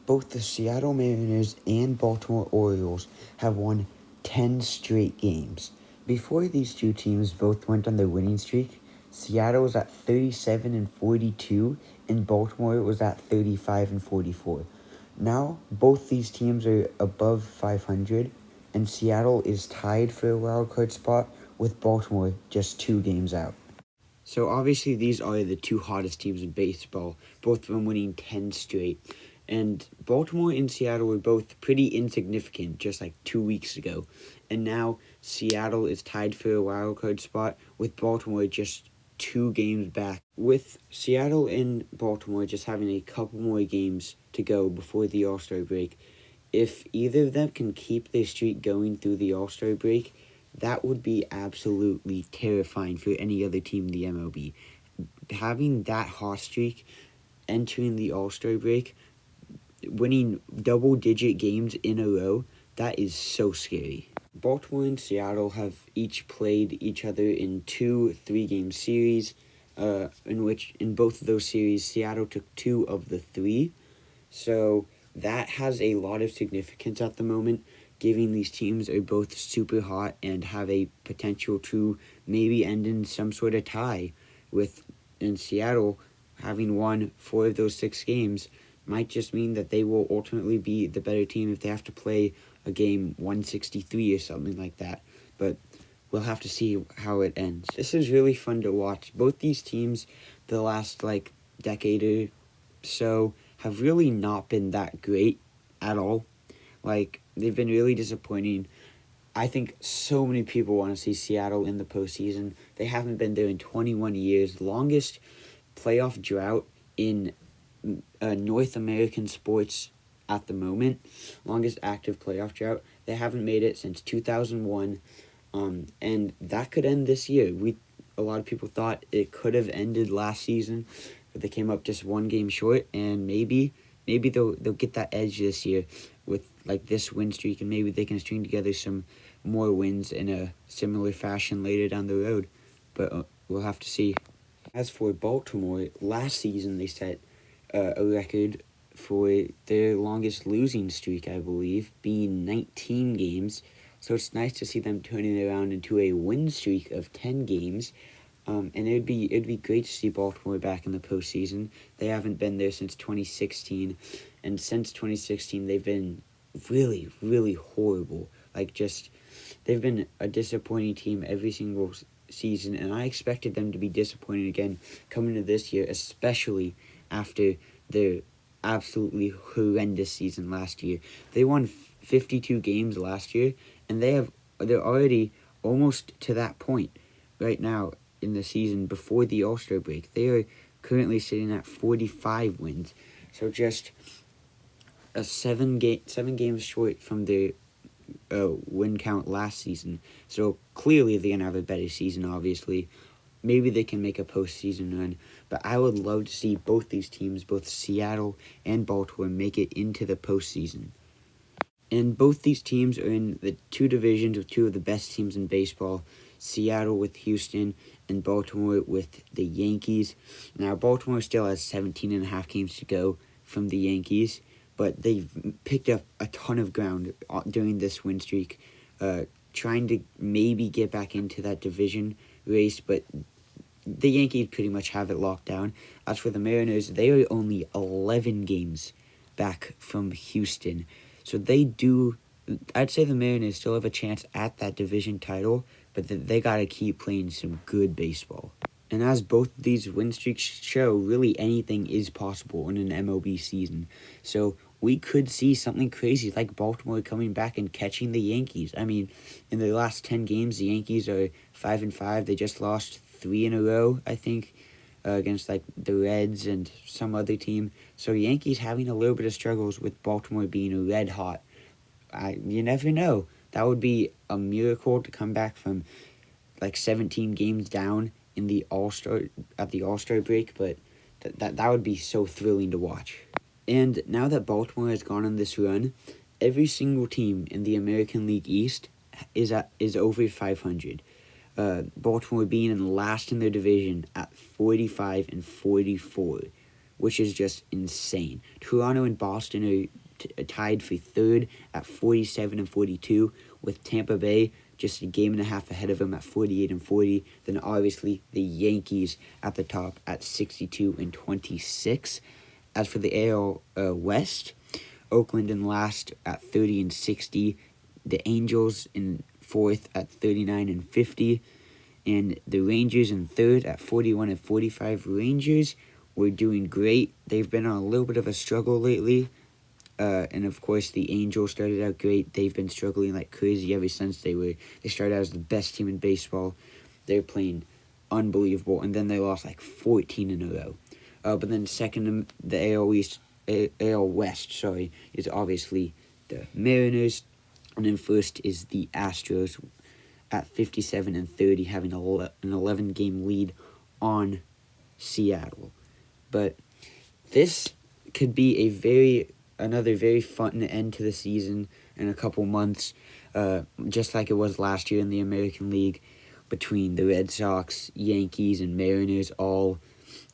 Both the Seattle Mariners and Baltimore Orioles have won 10 straight games. Before these two teams both went on their winning streak, Seattle was at 37-42 and Baltimore was at 35-44. Now, both these teams are above 500, and Seattle is tied for a wild card spot with Baltimore just 2 games out. So obviously these are the two hottest teams in baseball, both of them winning 10 straight. And Baltimore and Seattle were both pretty insignificant just like 2 weeks ago. And now Seattle is tied for a wild card spot with Baltimore just 2 games back. With Seattle and Baltimore just having a couple more games to go before the All-Star break, if either of them can keep their streak going through the All-Star break, that would be absolutely terrifying for any other team in the MLB. Having that hot streak, entering the All-Star break, winning double-digit games in a row, that is so scary. Baltimore and Seattle have each played each other in 2 3-game series, in both of those series, Seattle took 2 of the 3. So that has a lot of significance at the moment, given these teams are both super hot and have a potential to maybe end in some sort of tie. In Seattle, having won 4 of those 6 games might just mean that they will ultimately be the better team if they have to play a game 163 or something like that. But we'll have to see how it ends. This is really fun to watch. Both these teams, the last decade or so, have really not been that great at all. They've been really disappointing. I think so many people want to see Seattle in the postseason. They haven't been there in 21 years. Longest playoff drought in North American sports at the moment. Longest active playoff drought. They haven't made it since 2001. And that could end this year. A lot of people thought it could have ended last season, but they came up just 1 game short, and maybe they'll get that edge this year with this win streak, and maybe they can string together some more wins in a similar fashion later down the road. But we'll have to see. As for Baltimore, last season they set a record for their longest losing streak, I believe, being 19 games. So it's nice to see them turning it around into a win streak of 10 games. And it'd be great to see Baltimore back in the postseason. They haven't been there since 2016, and since 2016 they've been really, really horrible. They've been a disappointing team every single season, and I expected them to be disappointing again coming to this year, especially after their absolutely horrendous season last year. They won 52 games last year, and they're already almost to that point right now in the season before the All-Star break. They are currently sitting at 45 wins, so just 7 games short from their win count last season. So clearly they're going to have a better season, obviously. Maybe they can make a postseason run, but I would love to see both these teams, both Seattle and Baltimore, make it into the postseason. And both these teams are in the 2 divisions of 2 of the best teams in baseball, Seattle with Houston and Baltimore with the Yankees. Now, Baltimore still has 17.5 games to go from the Yankees, but they've picked up a ton of ground during this win streak, trying to maybe get back into that division race, but the Yankees pretty much have it locked down. As for the Mariners, they are only 11 games back from Houston. So I'd say the Mariners still have a chance at that division title, but they got to keep playing some good baseball. And as both these win streaks show, really anything is possible in an MLB season. So we could see something crazy like Baltimore coming back and catching the Yankees. I mean, in the last 10 games, the Yankees are 5-5. They just lost 3 in a row, I think, against the Reds and some other team. So Yankees having a little bit of struggles with Baltimore being red hot. You never know. That would be a miracle to come back from 17 games down in the All-Star break, but that would be so thrilling to watch. And now that Baltimore has gone on this run, every single team in the American League East is over 500. Baltimore being in last in their division at 45-44. which is just insane. Toronto and Boston are tied for third at 47 and 42, with Tampa Bay just a game and a half ahead of them at 48 and 40. Then obviously the Yankees at the top at 62 and 26. As for the AL West, Oakland in last at 30 and 60. The Angels in fourth at 39 and 50. And the Rangers in third at 41 and 45. Rangers were doing great. They've been on a little bit of a struggle lately. And of course, the Angels started out great. They've been struggling like crazy ever since they started out as the best team in baseball. They're playing unbelievable, and then they lost like 14 in a row. But then second, the AL West, is obviously the Mariners, and then first is the Astros at 57 and 30, having an 11-game lead on Seattle. But this could be another very fun end to the season in a couple months, just like it was last year in the American League, between the Red Sox, Yankees, and Mariners all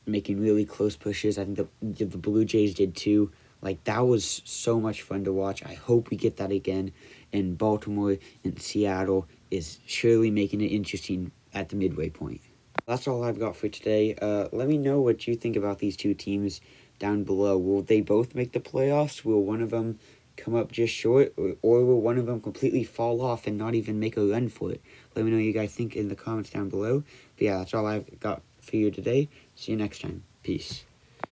making really close pushes. I think the Blue Jays did too. Like, that was so much fun to watch. I hope we get that again. And Baltimore and Seattle is surely making it interesting at the midway point. That's all I've got for today. Let me know what you think about these two teams down below. Will they both make the playoffs? Will one of them come up just short? Or will one of them completely fall off and not even make a run for it? Let me know what you guys think in the comments down below. But yeah, that's all I've got for you today. See you next time. Peace.